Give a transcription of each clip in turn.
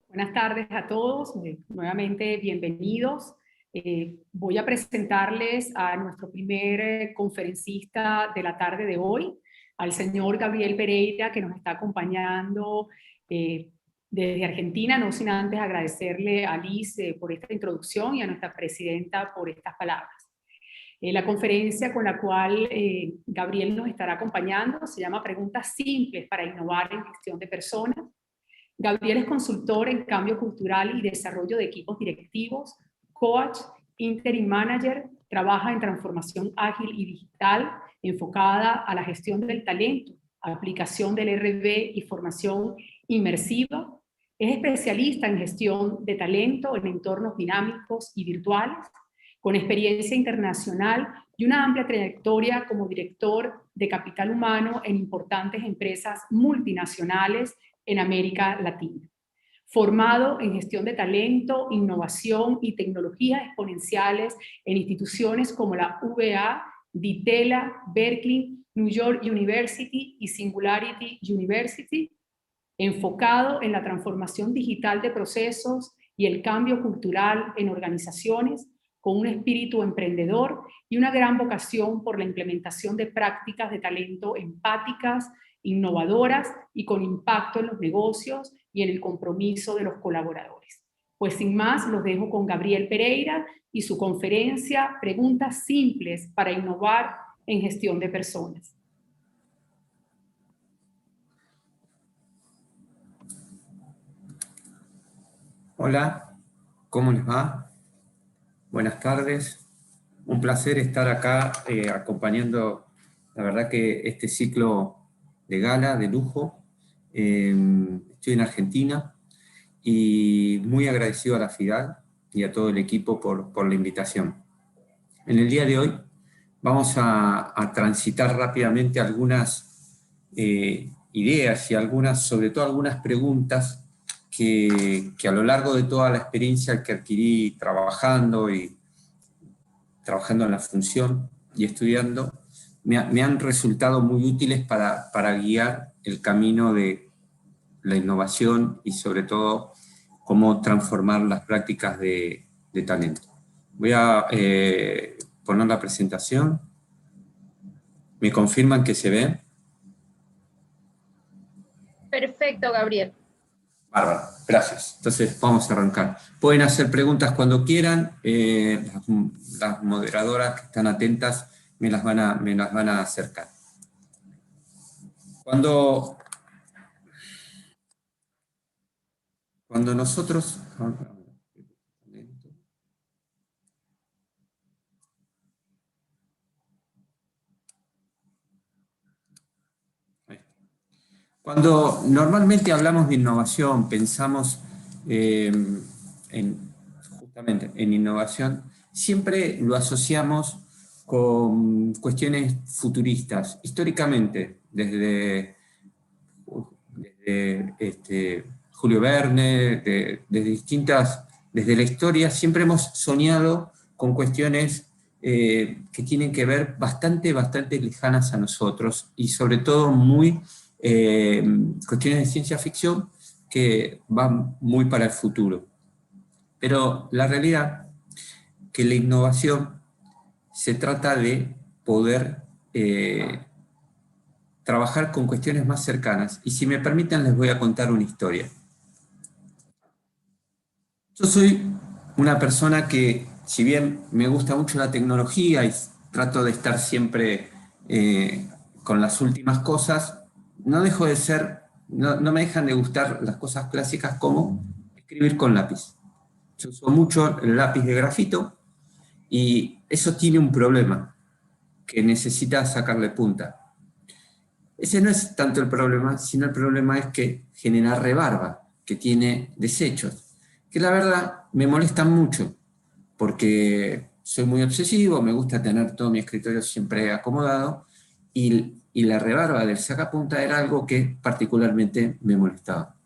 Buenas tardes a todos, nuevamente bienvenidos. Voy a presentarles a nuestro primer conferencista de la tarde de hoy, al señor Gabriel Pereira, que nos está acompañando desde Argentina, no sin antes agradecerle a Liz por esta introducción y a nuestra presidenta por estas palabras. La conferencia con la cual Gabriel nos estará acompañando se llama Preguntas simples para innovar en gestión de personas. Gabriel es consultor en cambio cultural y desarrollo de equipos directivos, coach, interim manager, trabaja en transformación ágil y digital enfocada a la gestión del talento, aplicación del RB y formación inmersiva. Es especialista en gestión de talento en entornos dinámicos y virtuales, con experiencia internacional y una amplia trayectoria como director de capital humano en importantes empresas multinacionales en América Latina. Formado en gestión de talento, innovación y tecnologías exponenciales en instituciones como la UVA, Ditela, Berkeley, New York University y Singularity University, enfocado en la transformación digital de procesos y el cambio cultural en organizaciones, con un espíritu emprendedor y una gran vocación por la implementación de prácticas de talento empáticas, innovadoras y con impacto en los negocios y en el compromiso de los colaboradores. Pues sin más, los dejo con Gabriel Pereira y su conferencia Preguntas simples para innovar en gestión de personas. Hola, ¿cómo les va? Buenas tardes. Un placer estar acá acompañando, la verdad que este ciclo de gala, de lujo. Estoy en Argentina y muy agradecido a la FIDAL y a todo el equipo por la invitación. En el día de hoy vamos a transitar rápidamente algunas ideas y sobre todo algunas preguntas que a lo largo de toda la experiencia que adquirí trabajando en la función y estudiando, me han resultado muy útiles para guiar el camino de la innovación y sobre todo cómo transformar las prácticas de talento. Voy a poner la presentación. ¿Me confirman que se ve? Perfecto, Gabriel. Bárbaro, gracias. Entonces vamos a arrancar. Pueden hacer preguntas cuando quieran, las moderadoras que están atentas me las van a acercar. Cuando nosotros... Cuando normalmente hablamos de innovación, pensamos justamente en innovación, siempre lo asociamos con cuestiones futuristas. Históricamente, desde Julio Verne, desde la historia, siempre hemos soñado con cuestiones que tienen que ver bastante lejanas a nosotros y sobre todo muy... cuestiones de ciencia ficción que van muy para el futuro. Pero la realidad es que la innovación se trata de poder trabajar con cuestiones más cercanas. Y si me permiten, les voy a contar una historia. Yo soy una persona que, si bien me gusta mucho la tecnología y trato de estar siempre con las últimas cosas, no dejo de ser, no me dejan de gustar las cosas clásicas como escribir con lápiz. Yo uso mucho el lápiz de grafito y eso tiene un problema, que necesita sacarle punta. Ese no es tanto el problema, sino el problema es que genera rebarba, que tiene desechos, que la verdad me molestan mucho, porque soy muy obsesivo, me gusta tener todo mi escritorio siempre acomodado, y la rebarba del sacapunta era algo que particularmente me molestaba.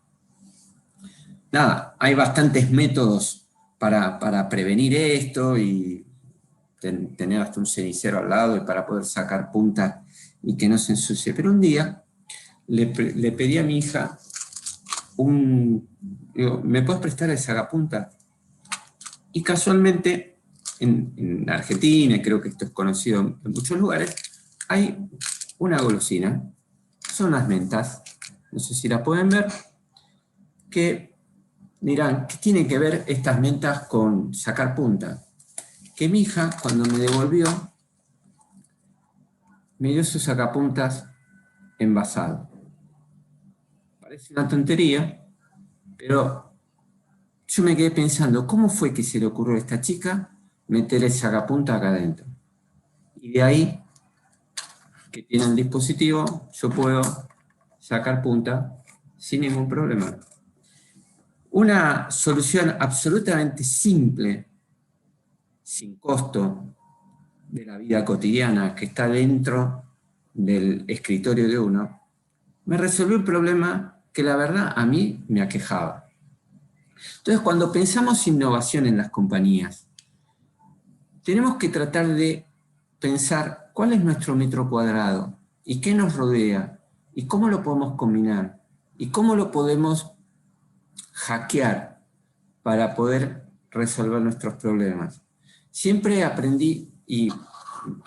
Nada, hay bastantes métodos para prevenir esto y tener hasta un cenicero al lado y para poder sacar punta y que no se ensucie. Pero un día le pedí a mi hija Digo, ¿me puedes prestar el sacapunta? Y casualmente, en Argentina, y creo que esto es conocido en muchos lugares, hay una golosina, son las mentas, no sé si la pueden ver, que dirán, ¿qué tienen que ver estas mentas con sacar punta? Que mi hija, cuando me devolvió, me dio sus sacapuntas envasado. Parece una tontería, pero yo me quedé pensando, ¿cómo fue que se le ocurrió a esta chica meter el sacapunta acá adentro? Y de ahí, que tiene el dispositivo, yo puedo sacar punta sin ningún problema. Una solución absolutamente simple, sin costo, de la vida cotidiana, que está dentro del escritorio de uno, me resolvió un problema que la verdad a mí me aquejaba. Entonces, cuando pensamos innovación en las compañías, tenemos que tratar de pensar cuál es nuestro metro cuadrado y qué nos rodea y cómo lo podemos combinar y cómo lo podemos hackear para poder resolver nuestros problemas. Siempre aprendí y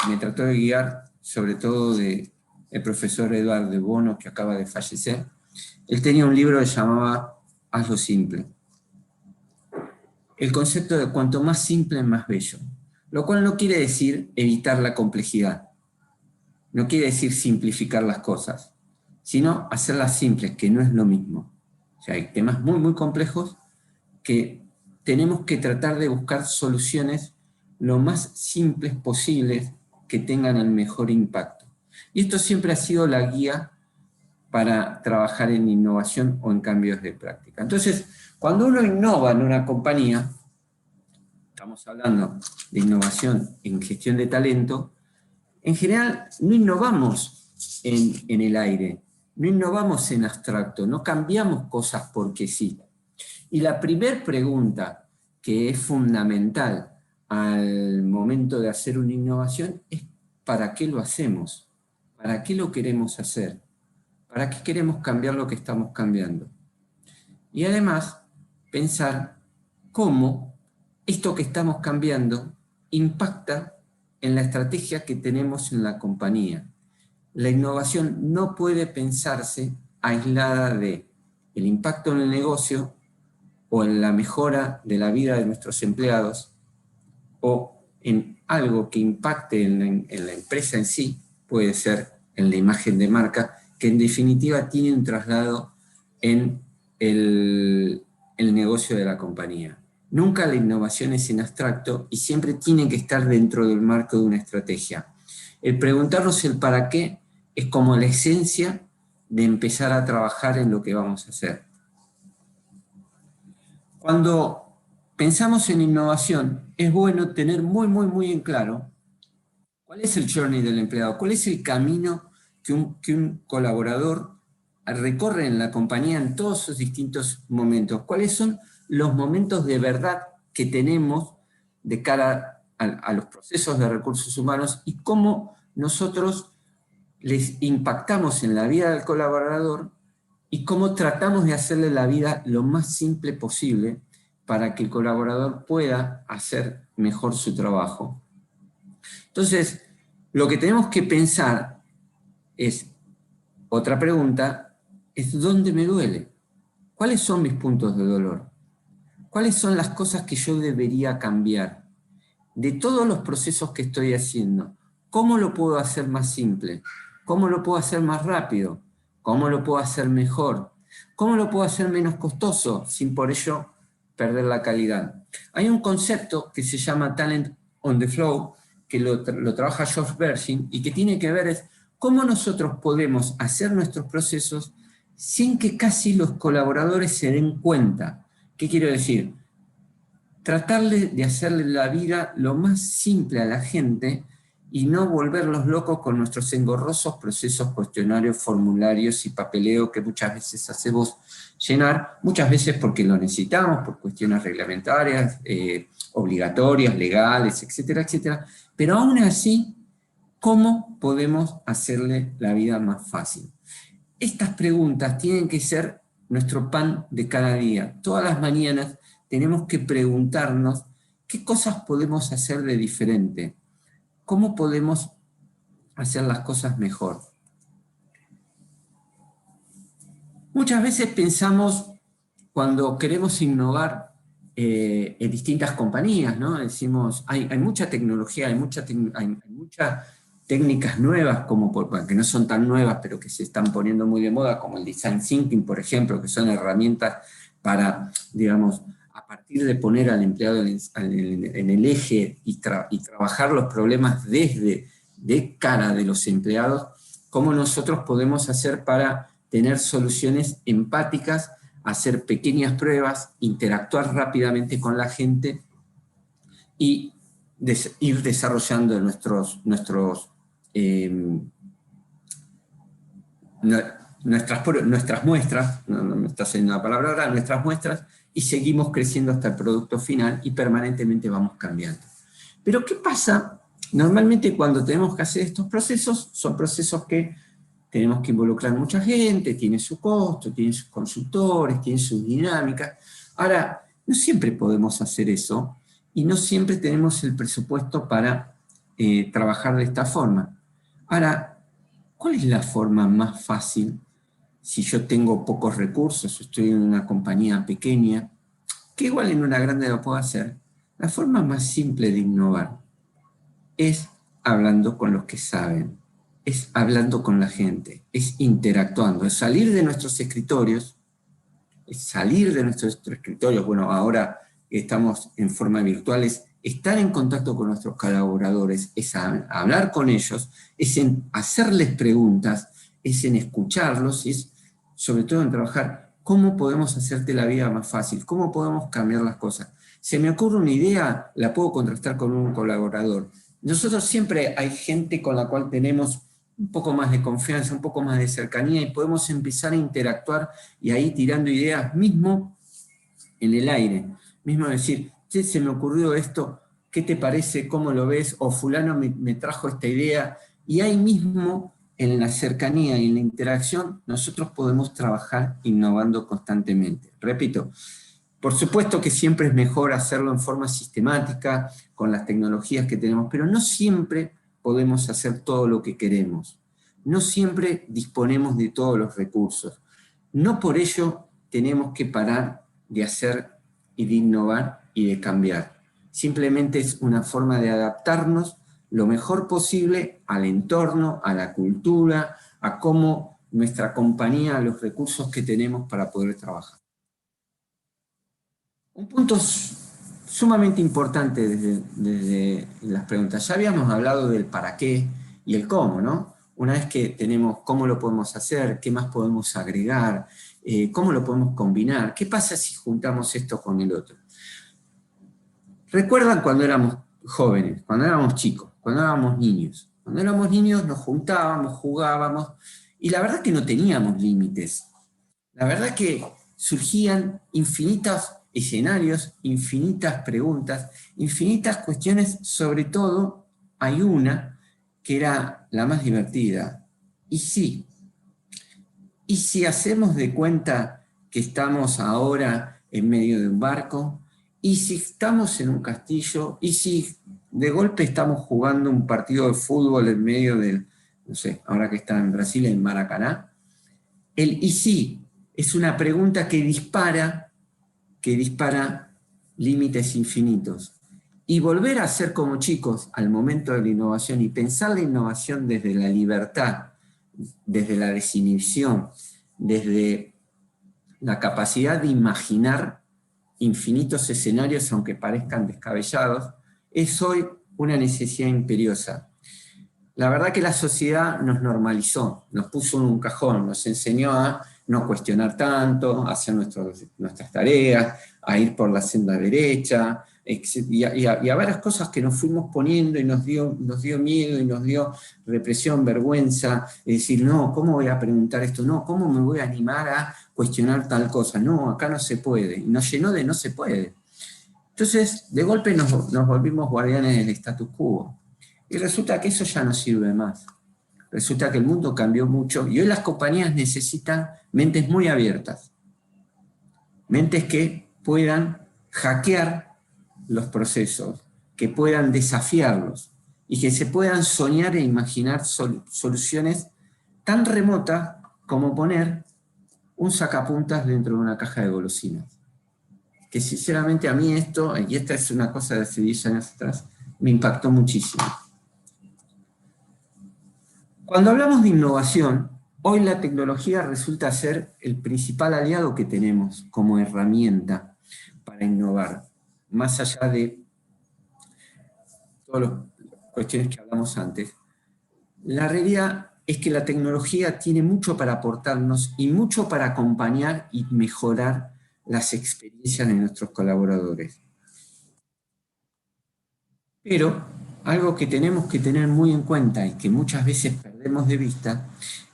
me trató de guiar, sobre todo del profesor Eduardo de Bono, que acaba de fallecer. Él tenía un libro que se llamaba Hazlo simple. El concepto de cuanto más simple, más bello. Lo cual no quiere decir evitar la complejidad. No quiere decir simplificar las cosas, sino hacerlas simples, que no es lo mismo. O sea, hay temas muy, muy complejos que tenemos que tratar de buscar soluciones lo más simples posibles que tengan el mejor impacto. Y esto siempre ha sido la guía para trabajar en innovación o en cambios de práctica. Entonces, cuando uno innova en una compañía, estamos hablando de innovación en gestión de talento, en general no innovamos en el aire, no innovamos en abstracto, no cambiamos cosas porque sí. Y la primera pregunta que es fundamental al momento de hacer una innovación es ¿para qué lo hacemos? ¿Para qué lo queremos hacer? ¿Para qué queremos cambiar lo que estamos cambiando? Y además, pensar cómo esto que estamos cambiando impacta en la estrategia que tenemos en la compañía. La innovación no puede pensarse aislada de el impacto en el negocio o en la mejora de la vida de nuestros empleados o en algo que impacte en la empresa en sí, puede ser en la imagen de marca, que en definitiva tiene un traslado en el negocio de la compañía. Nunca la innovación es en abstracto y siempre tiene que estar dentro del marco de una estrategia. El preguntarnos el para qué es como la esencia de empezar a trabajar en lo que vamos a hacer. Cuando pensamos en innovación, es bueno tener muy, muy, muy en claro cuál es el journey del empleado, cuál es el camino que un colaborador recorre en la compañía en todos sus distintos momentos, cuáles son los momentos de verdad que tenemos de cara a los procesos de recursos humanos y cómo nosotros les impactamos en la vida del colaborador y cómo tratamos de hacerle la vida lo más simple posible para que el colaborador pueda hacer mejor su trabajo. Entonces, lo que tenemos que pensar es, otra pregunta, es ¿dónde me duele? ¿Cuáles son mis puntos de dolor? ¿Cuáles son las cosas que yo debería cambiar? De todos los procesos que estoy haciendo, ¿cómo lo puedo hacer más simple? ¿Cómo lo puedo hacer más rápido? ¿Cómo lo puedo hacer mejor? ¿Cómo lo puedo hacer menos costoso sin por ello perder la calidad? Hay un concepto que se llama Talent on the Flow, que lo trabaja George Bersin y que tiene que ver es cómo nosotros podemos hacer nuestros procesos sin que casi los colaboradores se den cuenta. ¿Qué quiero decir? Tratarle de hacerle la vida lo más simple a la gente y no volverlos locos con nuestros engorrosos procesos, cuestionarios, formularios y papeleo que muchas veces hacemos llenar, muchas veces porque lo necesitamos, por cuestiones reglamentarias, obligatorias, legales, etcétera, etcétera. Pero aún así, ¿cómo podemos hacerle la vida más fácil? Estas preguntas tienen que ser nuestro pan de cada día. Todas las mañanas tenemos que preguntarnos qué cosas podemos hacer de diferente, cómo podemos hacer las cosas mejor. Muchas veces pensamos, cuando queremos innovar en distintas compañías, ¿no? Decimos, hay mucha tecnología, hay muchas técnicas nuevas, que no son tan nuevas, pero que se están poniendo muy de moda, como el Design Thinking, por ejemplo, que son herramientas para, digamos, a partir de poner al empleado en el eje y trabajar los problemas de cara de los empleados, cómo nosotros podemos hacer para tener soluciones empáticas, hacer pequeñas pruebas, interactuar rápidamente con la gente y ir desarrollando nuestras muestras, no me está saliendo la palabra ahora, nuestras muestras, y seguimos creciendo hasta el producto final y permanentemente vamos cambiando. Pero ¿qué pasa? Normalmente cuando tenemos que hacer estos procesos, son procesos que tenemos que involucrar mucha gente, tiene su costo, tiene sus consultores, tiene sus dinámicas. Ahora, no siempre podemos hacer eso, y no siempre tenemos el presupuesto para trabajar de esta forma. Ahora, ¿cuál es la forma más fácil si yo tengo pocos recursos, estoy en una compañía pequeña, que igual en una grande lo puedo hacer? La forma más simple de innovar es hablando con los que saben, es hablando con la gente, es interactuando, es salir de nuestros escritorios, bueno, ahora estamos en forma virtual, es estar en contacto con nuestros colaboradores, es hablar con ellos, es en hacerles preguntas, es en escucharlos, es sobre todo en trabajar cómo podemos hacerte la vida más fácil, cómo podemos cambiar las cosas. Se me ocurre una idea, la puedo contrastar con un colaborador. Nosotros siempre hay gente con la cual tenemos un poco más de confianza, un poco más de cercanía, y podemos empezar a interactuar y ahí tirando ideas mismo en el aire. Mismo decir, che, se me ocurrió esto, ¿qué te parece? ¿Cómo lo ves? O fulano me trajo esta idea. Y ahí mismo, en la cercanía y en la interacción, nosotros podemos trabajar innovando constantemente. Repito, por supuesto que siempre es mejor hacerlo en forma sistemática, con las tecnologías que tenemos, pero no siempre podemos hacer todo lo que queremos. No siempre disponemos de todos los recursos. No por ello tenemos que parar de hacer y de innovar y de cambiar. Simplemente es una forma de adaptarnos lo mejor posible al entorno, a la cultura, a cómo nuestra compañía, a los recursos que tenemos para poder trabajar. Un punto sumamente importante desde las preguntas. Ya habíamos hablado del para qué y el cómo, ¿no? Una vez que tenemos cómo lo podemos hacer, qué más podemos agregar, cómo lo podemos combinar, qué pasa si juntamos esto con el otro. ¿Recuerdan cuando éramos jóvenes, cuando éramos chicos, cuando éramos niños? Cuando éramos niños nos juntábamos, jugábamos, y la verdad que no teníamos límites. La verdad que surgían infinitos escenarios, infinitas preguntas, infinitas cuestiones. Sobre todo hay una que era la más divertida. ¿Y sí? ¿Y si hacemos de cuenta que estamos ahora en medio de un barco? ¿Y si estamos en un castillo? ¿Y si de golpe estamos jugando un partido de fútbol en medio del, no sé, ahora que está en Brasil, en Maracaná? El ¿y si? Es una pregunta que dispara límites infinitos. Y volver a ser como chicos al momento de la innovación y pensar la innovación desde la libertad, desde la desinhibición, desde la capacidad de imaginar infinitos escenarios, aunque parezcan descabellados, es hoy una necesidad imperiosa. La verdad que la sociedad nos normalizó, nos puso en un cajón, nos enseñó a no cuestionar tanto, a hacer nuestras tareas, a ir por la senda derecha, y a varias cosas que nos fuimos poniendo y nos dio miedo y nos dio represión, vergüenza, es decir, no, ¿cómo voy a preguntar esto? No, ¿cómo me voy a animar a cuestionar tal cosa? No, acá no se puede, y nos llenó de no se puede. Entonces, de golpe nos volvimos guardianes del status quo, y resulta que eso ya no sirve más. Resulta que el mundo cambió mucho, y hoy las compañías necesitan mentes muy abiertas, Mentes que puedan hackear los procesos, que puedan desafiarlos y que se puedan soñar e imaginar soluciones tan remotas como poner un sacapuntas dentro de una caja de golosinas. Que sinceramente a mí esto, y esta es una cosa de hace 10 años atrás, me impactó muchísimo. Cuando hablamos de innovación, hoy la tecnología resulta ser el principal aliado que tenemos como herramienta para innovar, más allá de todas las cuestiones que hablamos antes. La realidad es que la tecnología tiene mucho para aportarnos y mucho para acompañar y mejorar las experiencias de nuestros colaboradores. Pero algo que tenemos que tener muy en cuenta y que muchas veces perdemos de vista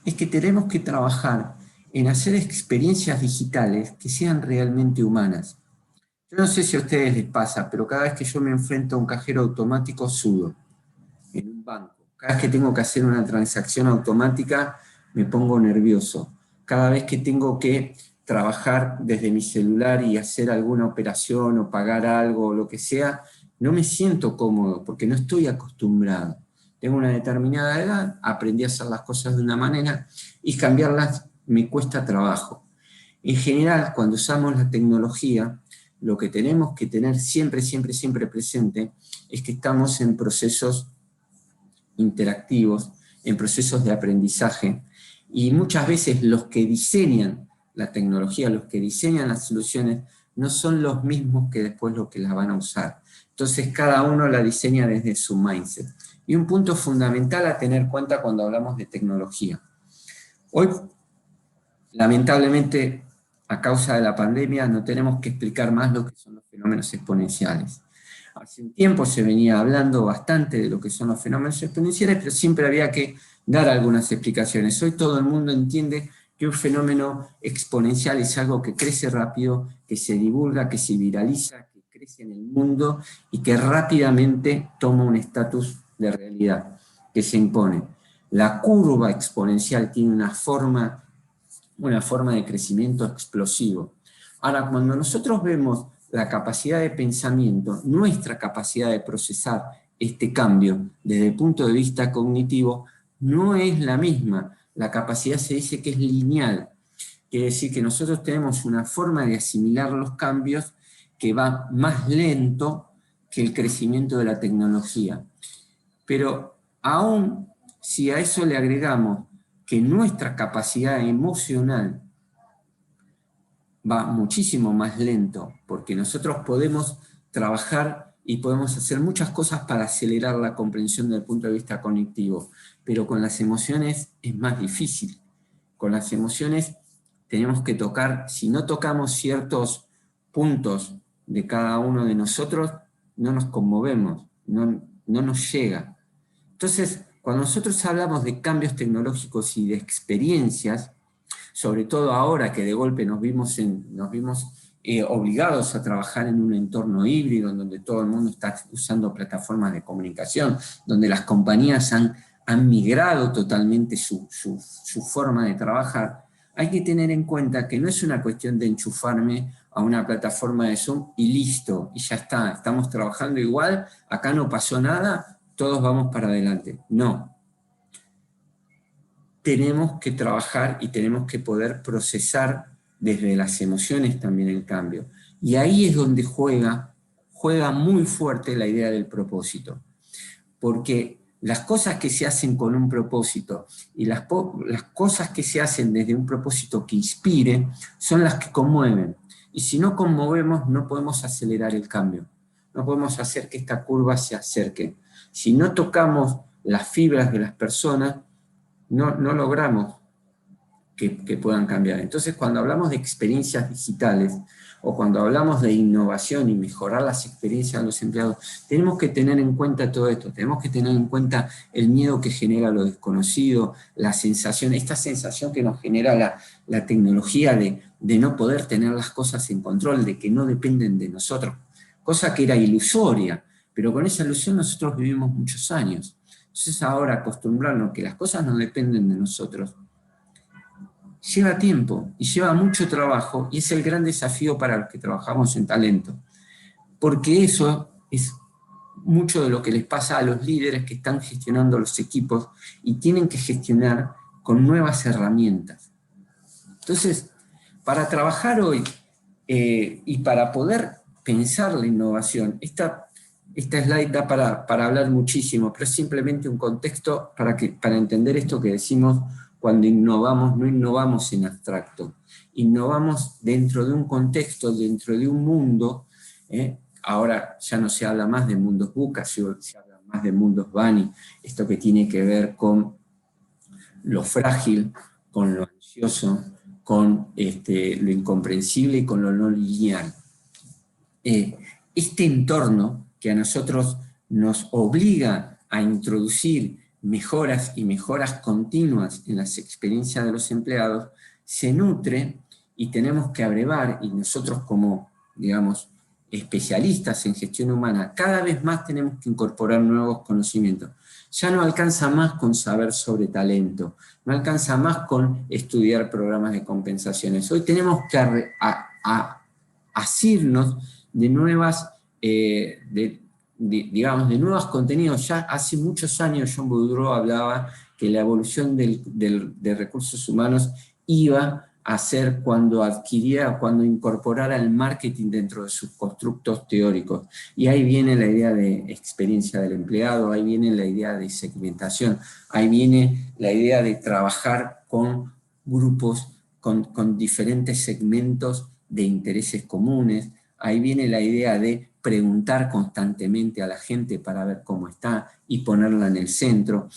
es que tenemos que trabajar en hacer experiencias digitales que sean realmente humanas. Yo no sé si a ustedes les pasa, pero cada vez que yo me enfrento a un cajero automático sudo en un banco. Cada vez que tengo que hacer una transacción automática me pongo nervioso. Cada vez que tengo que trabajar desde mi celular y hacer alguna operación o pagar algo o lo que sea, no me siento cómodo porque no estoy acostumbrado. Tengo una determinada edad, aprendí a hacer las cosas de una manera y cambiarlas me cuesta trabajo. En general, cuando usamos la tecnología, lo que tenemos que tener siempre, siempre, siempre presente es que estamos en procesos interactivos, en procesos de aprendizaje, y muchas veces los que diseñan la tecnología, los que diseñan las soluciones, no son los mismos que después los que las van a usar. Entonces cada uno la diseña desde su mindset. Y un punto fundamental a tener en cuenta cuando hablamos de tecnología. Hoy, lamentablemente, a causa de la pandemia, no tenemos que explicar más lo que son los fenómenos exponenciales. Hace un tiempo se venía hablando bastante de lo que son los fenómenos exponenciales, pero siempre había que dar algunas explicaciones. Hoy todo el mundo entiende que un fenómeno exponencial es algo que crece rápido, que se divulga, que se viraliza, que crece en el mundo y que rápidamente toma un estatus de realidad, que se impone. La curva exponencial tiene una forma de crecimiento explosivo. Ahora, cuando nosotros vemos la capacidad de pensamiento, nuestra capacidad de procesar este cambio desde el punto de vista cognitivo, no es la misma. La capacidad se dice que es lineal. Quiere decir que nosotros tenemos una forma de asimilar los cambios que va más lento que el crecimiento de la tecnología. Pero aún si a eso le agregamos que nuestra capacidad emocional va muchísimo más lento, porque nosotros podemos trabajar y podemos hacer muchas cosas para acelerar la comprensión desde el punto de vista cognitivo, pero con las emociones es más difícil. Con las emociones tenemos que tocar, si no tocamos ciertos puntos de cada uno de nosotros, no nos conmovemos, no nos llega. Entonces, cuando nosotros hablamos de cambios tecnológicos y de experiencias, sobre todo ahora que de golpe nos vimos obligados a trabajar en un entorno híbrido, en donde todo el mundo está usando plataformas de comunicación, donde las compañías han migrado totalmente su forma de trabajar, hay que tener en cuenta que no es una cuestión de enchufarme a una plataforma de Zoom y listo, y ya está, estamos trabajando igual, acá no pasó nada, todos vamos para adelante. No. Tenemos que trabajar y tenemos que poder procesar desde las emociones también el cambio. Y ahí es donde juega muy fuerte la idea del propósito. Porque las cosas que se hacen con un propósito y las cosas que se hacen desde un propósito que inspire son las que conmueven. Y si no conmovemos, no podemos acelerar el cambio. No podemos hacer que esta curva se acerque. Si no tocamos las fibras de las personas, no logramos que puedan cambiar. Entonces, cuando hablamos de experiencias digitales, o cuando hablamos de innovación y mejorar las experiencias de los empleados, tenemos que tener en cuenta todo esto, tenemos que tener en cuenta el miedo que genera lo desconocido, la sensación, esta sensación que nos genera la tecnología de no poder tener las cosas en control, de que no dependen de nosotros, cosa que era ilusoria, pero con esa ilusión nosotros vivimos muchos años. Entonces ahora acostumbrarnos a que las cosas no dependen de nosotros lleva tiempo y lleva mucho trabajo, y es el gran desafío para los que trabajamos en talento. Porque eso es mucho de lo que les pasa a los líderes que están gestionando los equipos y tienen que gestionar con nuevas herramientas. Entonces, para trabajar hoy y para poder pensar la innovación, esta slide da para hablar muchísimo, pero es simplemente un contexto para entender esto que decimos cuando innovamos. No innovamos en abstracto, innovamos dentro de un contexto, dentro de un mundo. Ahora ya no se habla más de mundos VUCA, se habla más de mundos BANI, esto que tiene que ver con lo frágil, con lo ansioso, con lo incomprensible y con lo no lineal. Este entorno que a nosotros nos obliga a introducir mejoras y mejoras continuas en las experiencias de los empleados, se nutre y tenemos que abrevar, y nosotros como, digamos, especialistas en gestión humana, cada vez más tenemos que incorporar nuevos conocimientos. Ya no alcanza más con saber sobre talento, no alcanza más con estudiar programas de compensaciones. Hoy tenemos que asirnos de nuevas, digamos, de nuevos contenidos. Ya hace muchos años John Boudreau hablaba que la evolución de recursos humanos iba a ser cuando incorporara el marketing dentro de sus constructos teóricos. Y ahí viene la idea de experiencia del empleado, ahí viene la idea de segmentación, ahí viene la idea de trabajar con grupos, con diferentes segmentos de intereses comunes, ahí viene la idea de preguntar constantemente a la gente para ver cómo está y ponerla en el centro.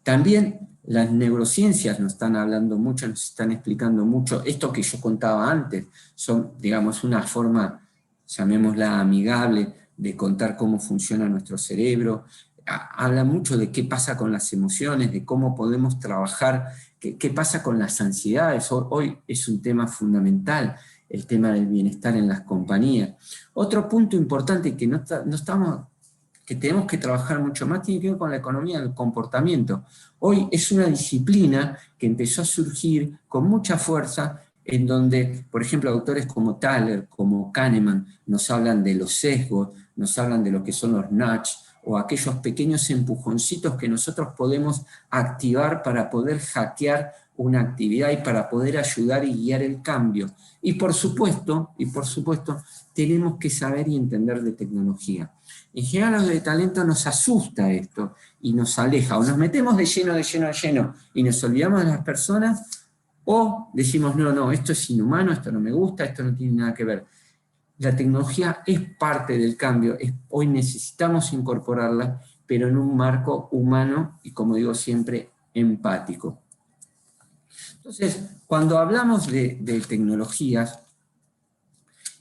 También las neurociencias nos están hablando mucho, nos están explicando mucho. Esto que yo contaba antes, son, digamos, una forma, llamémosla amigable, de contar cómo funciona nuestro cerebro. Habla mucho de qué pasa con las emociones, de cómo podemos trabajar, qué pasa con las ansiedades. Hoy es un tema fundamental, el tema del bienestar en las compañías. Otro punto importante que tenemos que trabajar mucho más tiene que ver con la economía del comportamiento. Hoy es una disciplina que empezó a surgir con mucha fuerza, en donde, por ejemplo, autores como Thaler, como Kahneman, nos hablan de los sesgos, nos hablan de lo que son los nudge, o aquellos pequeños empujoncitos que nosotros podemos activar para poder hackear una actividad y para poder ayudar y guiar el cambio. Y por supuesto, tenemos que saber y entender de tecnología. En general, a los de talento nos asusta esto y nos aleja, o nos metemos de lleno y nos olvidamos de las personas, o decimos, no, esto es inhumano, esto no me gusta, esto no tiene nada que ver. La tecnología es parte del cambio, hoy necesitamos incorporarla, pero en un marco humano y, como digo siempre, empático. Entonces, cuando hablamos de tecnologías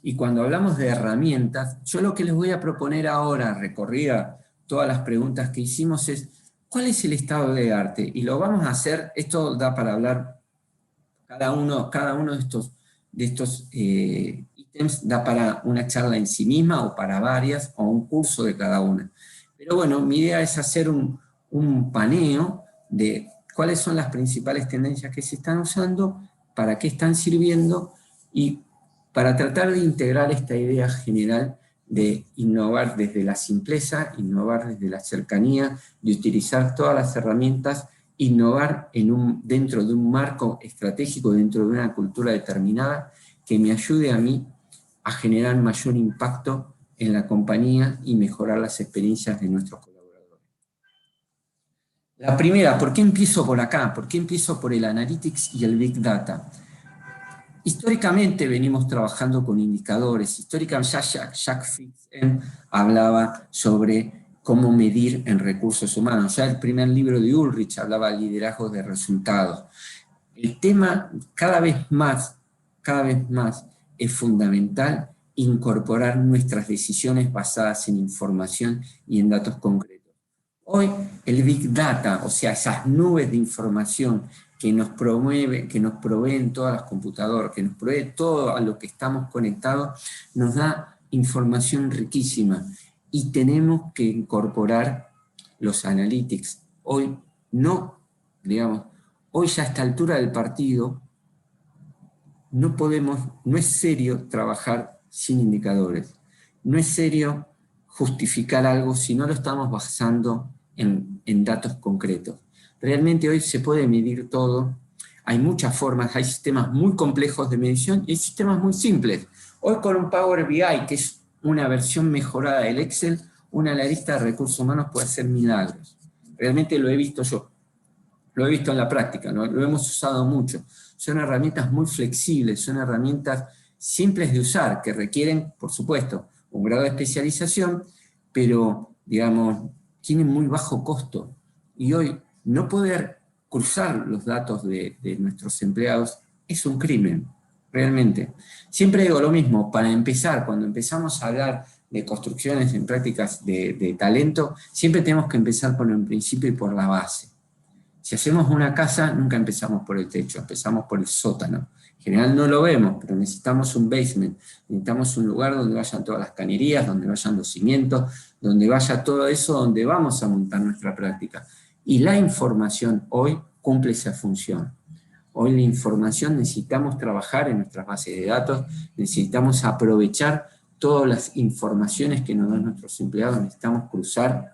y cuando hablamos de herramientas, yo lo que les voy a proponer ahora, recorrida todas las preguntas que hicimos, es ¿cuál es el estado de arte? Y lo vamos a hacer, esto da para hablar, cada uno de estos ítems da para una charla en sí misma o para varias, o un curso de cada una. Pero bueno, mi idea es hacer un paneo de cuáles son las principales tendencias que se están usando, para qué están sirviendo, y para tratar de integrar esta idea general de innovar desde la simpleza, innovar desde la cercanía, de utilizar todas las herramientas, innovar dentro de un marco estratégico, dentro de una cultura determinada, que me ayude a mí a generar mayor impacto en la compañía y mejorar las experiencias de nuestros colaboradores. La primera, ¿por qué empiezo por acá? ¿Por qué empiezo por el Analytics y el Big Data? Históricamente venimos trabajando con indicadores. Históricamente Jacques Fritzen hablaba sobre cómo medir en recursos humanos. Ya el primer libro de Ulrich hablaba de liderazgo de resultados. El tema cada vez más es fundamental incorporar nuestras decisiones basadas en información y en datos concretos. Hoy el Big Data, o sea, esas nubes de información que nos proveen todas las computadoras, que nos provee todo a lo que estamos conectados, nos da información riquísima y tenemos que incorporar los analytics. Hoy ya a esta altura del partido, no es serio trabajar sin indicadores. No es serio justificar algo si no lo estamos basando en datos concretos. Realmente hoy se puede medir todo. Hay muchas formas, hay sistemas muy complejos de medición y hay sistemas muy simples. Hoy con un Power BI, que es una versión mejorada del Excel, una analista de recursos humanos puede hacer milagros. Realmente lo he visto yo. Lo he visto en la práctica, ¿no? Lo hemos usado mucho. Son herramientas muy flexibles, son herramientas simples de usar, que requieren, por supuesto, un grado de especialización, pero, digamos, tienen muy bajo costo. Y hoy, no poder cruzar los datos de nuestros empleados es un crimen, realmente. Siempre digo lo mismo, para empezar, cuando empezamos a hablar de construcciones en prácticas de talento, siempre tenemos que empezar por el principio y por la base. Si hacemos una casa, nunca empezamos por el techo, empezamos por el sótano. En general no lo vemos, pero necesitamos un basement, necesitamos un lugar donde vayan todas las cañerías, donde vayan los cimientos, donde vaya todo eso, donde vamos a montar nuestra práctica. Y la información hoy cumple esa función. Hoy la información necesitamos trabajar en nuestras bases de datos, necesitamos aprovechar todas las informaciones que nos dan nuestros empleados, necesitamos cruzar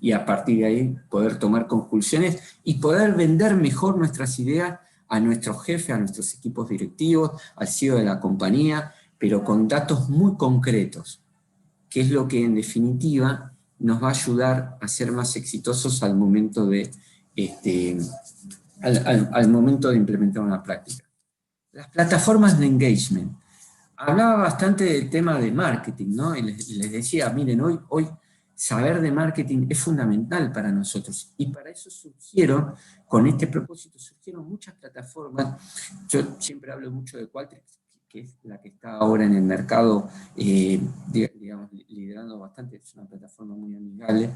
y a partir de ahí poder tomar conclusiones y poder vender mejor nuestras ideas a nuestros jefes, a nuestros equipos directivos, al CEO de la compañía, pero con datos muy concretos, que es lo que en definitiva nos va a ayudar a ser más exitosos al momento de, al momento de implementar una práctica. Las plataformas de engagement. Hablaba bastante del tema de marketing, ¿no? Y les decía, miren, hoy saber de marketing es fundamental para nosotros. Y para eso surgieron, con este propósito, surgieron muchas plataformas. Yo siempre hablo mucho de Qualtrics, que es la que está ahora en el mercado, digamos, liderando bastante, es una plataforma muy amigable,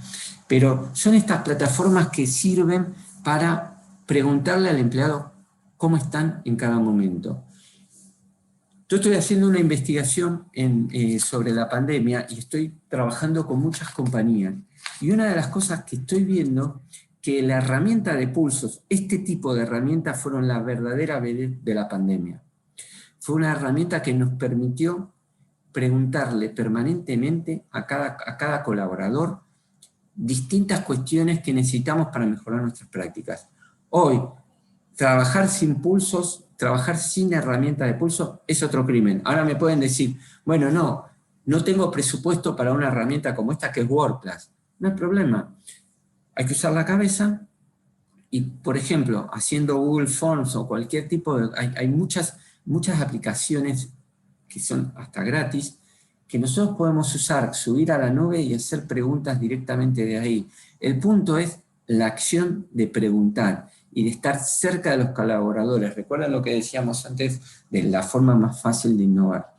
pero son estas plataformas que sirven para preguntarle al empleado cómo están en cada momento. Yo estoy haciendo una investigación sobre la pandemia y estoy trabajando con muchas compañías. Y una de las cosas que estoy viendo, que la herramienta de pulsos, este tipo de herramientas fueron la verdadera vedette de la pandemia. Fue una herramienta que nos permitió preguntarle permanentemente a cada colaborador distintas cuestiones que necesitamos para mejorar nuestras prácticas. Hoy, trabajar sin pulsos, trabajar sin herramientas de pulso es otro crimen. Ahora me pueden decir, bueno, no tengo presupuesto para una herramienta como esta que es WordPress. No hay problema. Hay que usar la cabeza y, por ejemplo, haciendo Google Forms o cualquier tipo de... Hay muchas aplicaciones que son hasta gratis que nosotros podemos usar, subir a la nube y hacer preguntas directamente de ahí. El punto es la acción de preguntar y de estar cerca de los colaboradores. ¿Recuerdan lo que decíamos antes de la forma más fácil de innovar?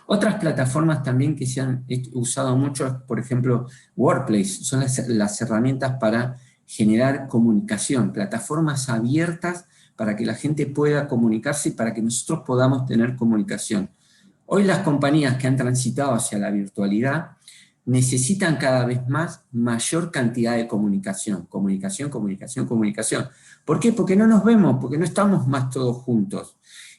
Otras plataformas también que se han usado mucho, por ejemplo, Workplace, son las herramientas para generar comunicación, plataformas abiertas para que la gente pueda comunicarse y para que nosotros podamos tener comunicación. Hoy las compañías que han transitado hacia la virtualidad necesitan cada vez más mayor cantidad de comunicación. Comunicación. ¿Por qué? Porque no nos vemos, porque no estamos más todos juntos.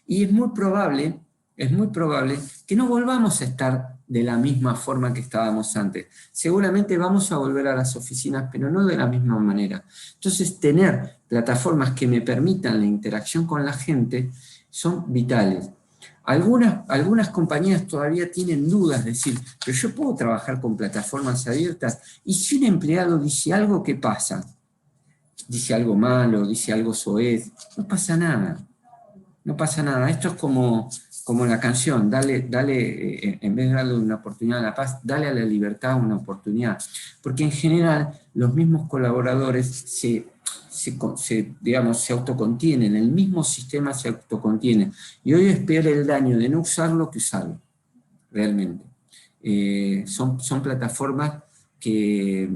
Y es muy probable que no volvamos a estar de la misma forma que estábamos antes. Seguramente vamos a volver a las oficinas, pero no de la misma manera. Entonces, tener plataformas que me permitan la interacción con la gente son vitales. Algunas compañías todavía tienen dudas, es decir, pero yo puedo trabajar con plataformas abiertas, y si un empleado dice algo, ¿qué pasa? Dice algo malo, dice algo soez, no pasa nada. No pasa nada. Esto es como la canción, dale, en vez de darle una oportunidad a la paz, dale a la libertad una oportunidad. Porque en general los mismos colaboradores se autocontienen, el mismo sistema se autocontiene. Y hoy es peor el daño de no usarlo que usarlo, realmente. Son plataformas que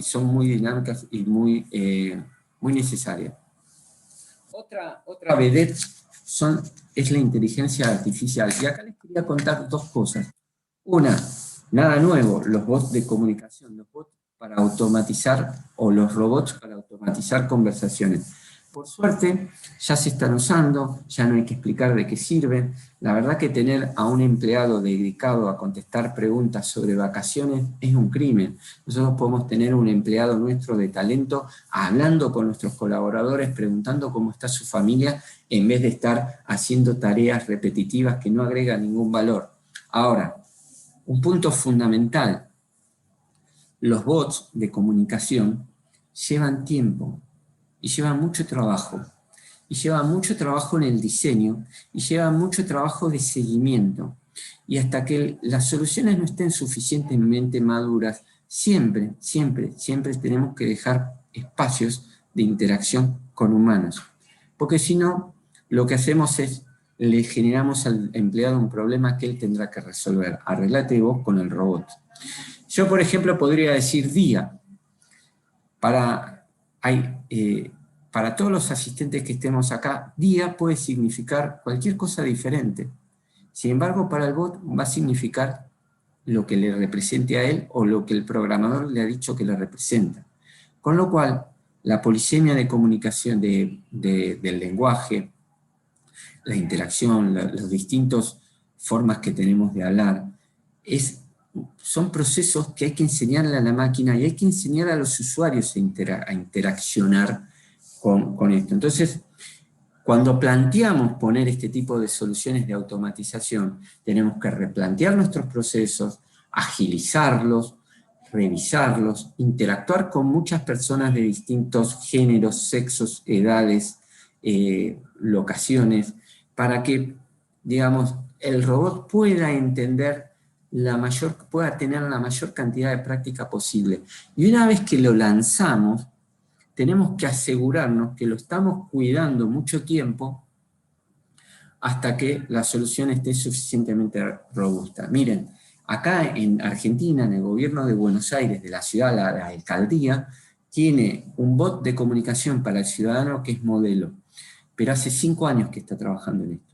son muy dinámicas y muy necesarias. Otra vedette es la inteligencia artificial. Y acá les quería contar dos cosas. Una, nada nuevo, los bots de comunicación, los bots para automatizar, o los robots para automatizar conversaciones. Por suerte, ya se están usando, ya no hay que explicar de qué sirven. La verdad que tener a un empleado dedicado a contestar preguntas sobre vacaciones es un crimen. Nosotros podemos tener un empleado nuestro de talento hablando con nuestros colaboradores, preguntando cómo está su familia, en vez de estar haciendo tareas repetitivas que no agregan ningún valor. Ahora, un punto fundamental, los bots de comunicación llevan tiempo, y lleva mucho trabajo, y lleva mucho trabajo en el diseño, y lleva mucho trabajo de seguimiento. Y hasta que las soluciones no estén suficientemente maduras, siempre tenemos que dejar espacios de interacción con humanos. Porque si no, lo que hacemos es, le generamos al empleado un problema que él tendrá que resolver. Arreglate vos con el robot. Yo, por ejemplo, podría decir día. Para todos los asistentes que estemos acá, día puede significar cualquier cosa diferente. Sin embargo, para el bot va a significar lo que le represente a él o lo que el programador le ha dicho que le representa. Con lo cual, la polisemia de comunicación del lenguaje, la interacción, las distintas formas que tenemos de hablar, son procesos que hay que enseñarle a la máquina y hay que enseñar a los usuarios a interaccionar con esto. Entonces, cuando planteamos poner este tipo de soluciones de automatización, tenemos que replantear nuestros procesos, agilizarlos, revisarlos, interactuar con muchas personas de distintos géneros, sexos, edades, locaciones, para que, digamos, el robot pueda entender pueda tener la mayor cantidad de práctica posible. Y una vez que lo lanzamos, tenemos que asegurarnos que lo estamos cuidando mucho tiempo hasta que la solución esté suficientemente robusta. Miren, acá en Argentina, en el gobierno de Buenos Aires, de la ciudad, la alcaldía, tiene un bot de comunicación para el ciudadano que es modelo, pero hace 5 años que está trabajando en esto.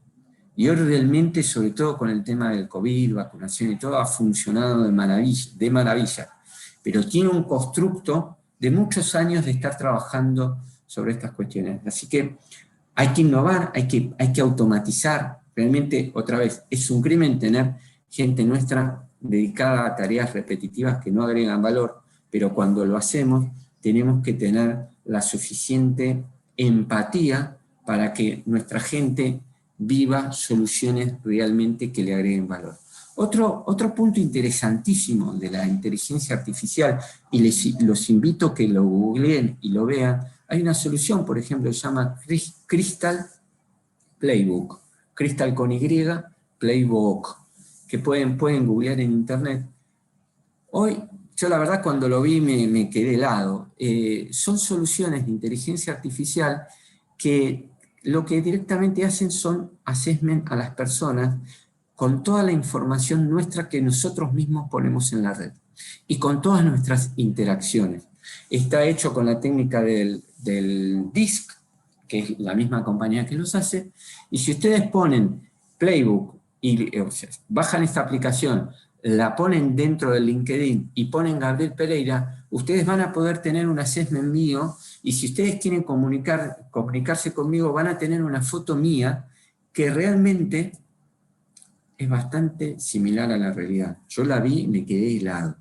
Y hoy realmente, sobre todo con el tema del COVID, vacunación y todo, ha funcionado de maravilla. Pero tiene un constructo de muchos años de estar trabajando sobre estas cuestiones. Así que hay que innovar, hay que automatizar. Realmente, otra vez, es un crimen tener gente nuestra dedicada a tareas repetitivas que no agregan valor, pero cuando lo hacemos, tenemos que tener la suficiente empatía para que nuestra gente viva soluciones realmente que le agreguen valor. Otro punto interesantísimo de la inteligencia artificial, y los invito a que lo googleen y lo vean, hay una solución, por ejemplo, que se llama Crystal Playbook, Crystal con Y, Playbook, que pueden googlear en internet. Hoy, yo la verdad cuando lo vi me quedé helado. Son soluciones de inteligencia artificial que lo que directamente hacen son assessment a las personas con toda la información nuestra que nosotros mismos ponemos en la red y con todas nuestras interacciones. Está hecho con la técnica del DISC, que es la misma compañía que los hace, y si ustedes ponen Playbook y bajan esta aplicación, la ponen dentro del LinkedIn y ponen Gabriel Pereira, ustedes van a poder tener un assessment mío, y si ustedes quieren comunicarse conmigo, van a tener una foto mía que realmente es bastante similar a la realidad. Yo la vi y me quedé helado.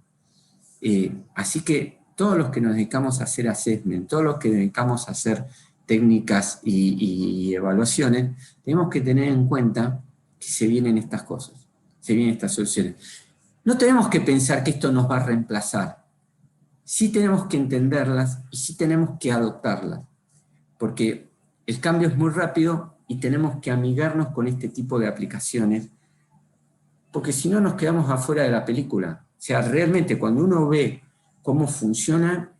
Así que todos los que nos dedicamos a hacer assessment, todos los que dedicamos a hacer técnicas y evaluaciones, tenemos que tener en cuenta que se vienen estas cosas, se vienen estas soluciones. No tenemos que pensar que esto nos va a reemplazar. Sí tenemos que entenderlas y sí tenemos que adoptarlas, porque el cambio es muy rápido y tenemos que amigarnos con este tipo de aplicaciones, porque si no nos quedamos afuera de la película. O sea, realmente cuando uno ve cómo funciona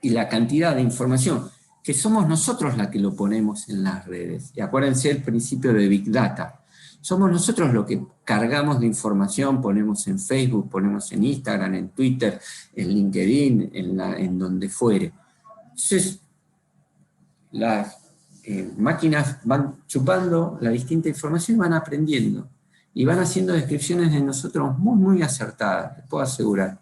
y la cantidad de información, que somos nosotros la que lo ponemos en las redes, y acuérdense el principio de Big Data, somos nosotros los que cargamos de información, ponemos en Facebook, ponemos en Instagram, en Twitter, en LinkedIn, en donde fuere. Entonces, las máquinas van chupando la distinta información y van aprendiendo. Y van haciendo descripciones de nosotros muy, muy acertadas, les puedo asegurar.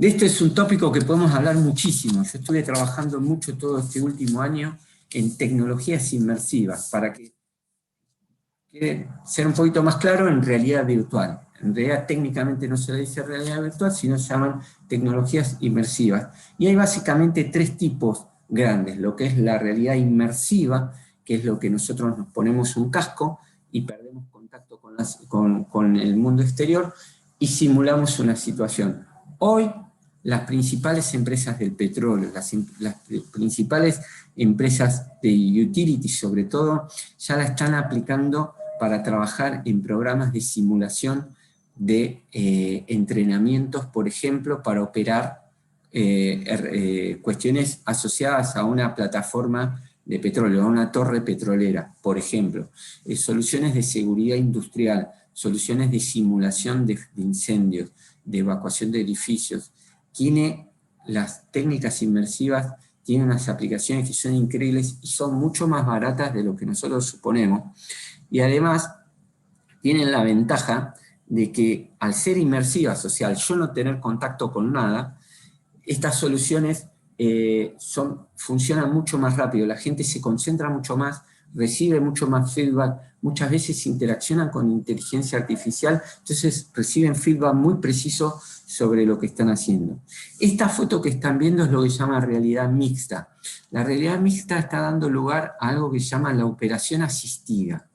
De esto es un tópico que podemos hablar muchísimo. Yo estuve trabajando mucho todo este último año en tecnologías inmersivas, para que quiere ser un poquito más claro, en realidad virtual. En realidad técnicamente no se le dice realidad virtual, sino se llaman tecnologías inmersivas. Y hay básicamente tres tipos grandes: lo que es la realidad inmersiva, que es lo que nosotros nos ponemos un casco y perdemos contacto con el mundo exterior y simulamos una situación. Hoy las principales empresas del petróleo, las principales empresas de utilities sobre todo, ya la están aplicando para trabajar en programas de simulación de entrenamientos, por ejemplo, para operar cuestiones asociadas a una plataforma de petróleo, a una torre petrolera, por ejemplo. Soluciones de seguridad industrial, soluciones de simulación de incendios, de evacuación de edificios. Las técnicas inmersivas tienen unas aplicaciones que son increíbles y son mucho más baratas de lo que nosotros suponemos. Y además tienen la ventaja de que al ser inmersivas, o sea, al yo no tener contacto con nada, estas soluciones funcionan mucho más rápido, la gente se concentra mucho más, recibe mucho más feedback, muchas veces interaccionan con inteligencia artificial, entonces reciben feedback muy preciso sobre lo que están haciendo. Esta foto que están viendo es lo que se llama realidad mixta. La realidad mixta está dando lugar a algo que se llama la operación asistida.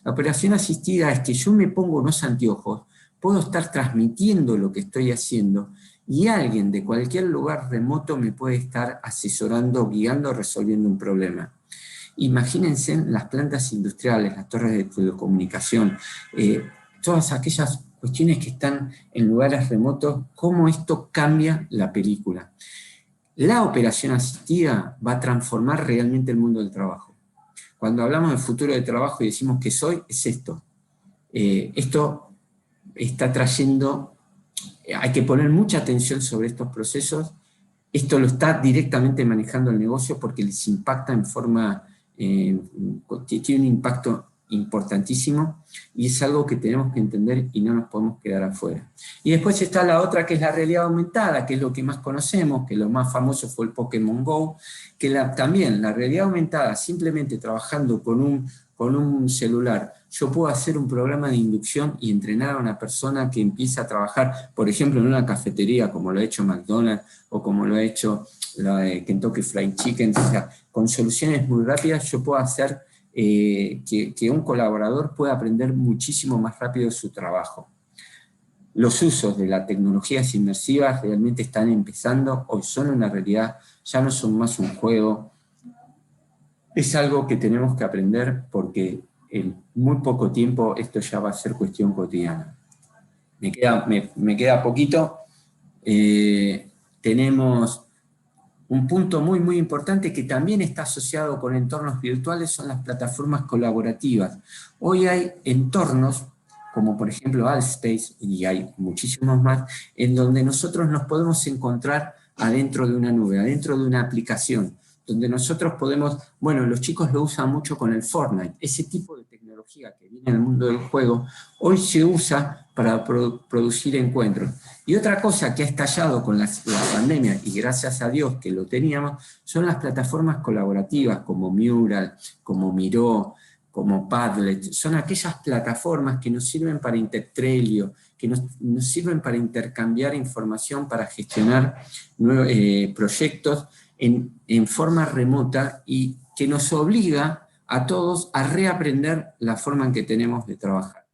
La operación asistida es que yo me pongo unos anteojos, puedo estar transmitiendo lo que estoy haciendo, y alguien de cualquier lugar remoto me puede estar asesorando, guiando, resolviendo un problema. Imagínense las plantas industriales, las torres de telecomunicación, todas aquellas cuestiones que están en lugares remotos, cómo esto cambia la película. La operación asistida va a transformar realmente el mundo del trabajo. Cuando hablamos del futuro del trabajo y decimos que soy, es esto. Esto está trayendo, hay que poner mucha atención sobre estos procesos. Esto lo está directamente manejando el negocio porque les impacta en forma, tiene un impacto importantísimo y es algo que tenemos que entender y no nos podemos quedar afuera. Y después está la otra, que es la realidad aumentada, que es lo que más conocemos, que lo más famoso fue el Pokémon Go, que también la realidad aumentada, simplemente trabajando con un celular, yo puedo hacer un programa de inducción y entrenar a una persona que empieza a trabajar, por ejemplo, en una cafetería, como lo ha hecho McDonald's, o como lo ha hecho la de Kentucky Fried Chicken. O sea, con soluciones muy rápidas yo puedo hacer que un colaborador pueda aprender muchísimo más rápido su trabajo. Los usos de las tecnologías inmersivas realmente están empezando, hoy son una realidad, ya no son más un juego. Es algo que tenemos que aprender porque en muy poco tiempo esto ya va a ser cuestión cotidiana. Me queda poquito. Tenemos un punto muy, muy importante que también está asociado con entornos virtuales, son las plataformas colaborativas. Hoy hay entornos, como por ejemplo Altspace, y hay muchísimos más, en donde nosotros nos podemos encontrar adentro de una nube, adentro de una aplicación, donde nosotros podemos, bueno, los chicos lo usan mucho con el Fortnite, ese tipo de tecnología que viene del mundo del juego, hoy se usa para producir encuentros. Y otra cosa que ha estallado con la pandemia, y gracias a Dios que lo teníamos, son las plataformas colaborativas como Mural, como Miro, como Padlet. Son aquellas plataformas que nos sirven para Trello, que nos sirven para intercambiar información, para gestionar proyectos en forma remota y que nos obliga a todos a reaprender la forma en que tenemos de trabajar.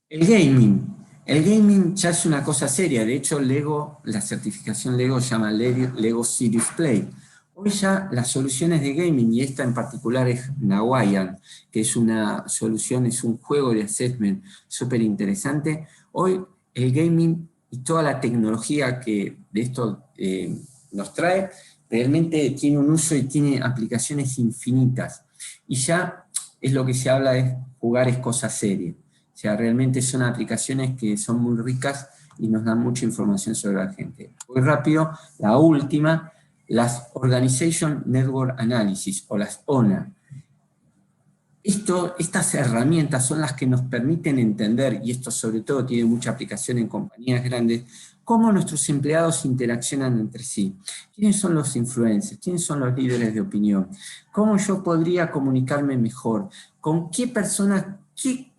El gaming ya es una cosa seria. De hecho, Lego, la certificación Lego se llama Lego Serious Play. Hoy ya las soluciones de gaming, y esta en particular es Nawayan, que es una solución, es un juego de assessment súper interesante. Hoy el gaming y toda la tecnología que de esto nos trae, realmente tiene un uso y tiene aplicaciones infinitas. Y ya es lo que se habla de jugar es cosa seria. O sea, realmente son aplicaciones que son muy ricas y nos dan mucha información sobre la gente. Muy rápido, la última, las Organization Network Analysis, o las ONA. Estas herramientas son las que nos permiten entender, y esto sobre todo tiene mucha aplicación en compañías grandes, cómo nuestros empleados interaccionan entre sí, quiénes son los influencers, quiénes son los líderes de opinión, cómo yo podría comunicarme mejor, con qué personas, qué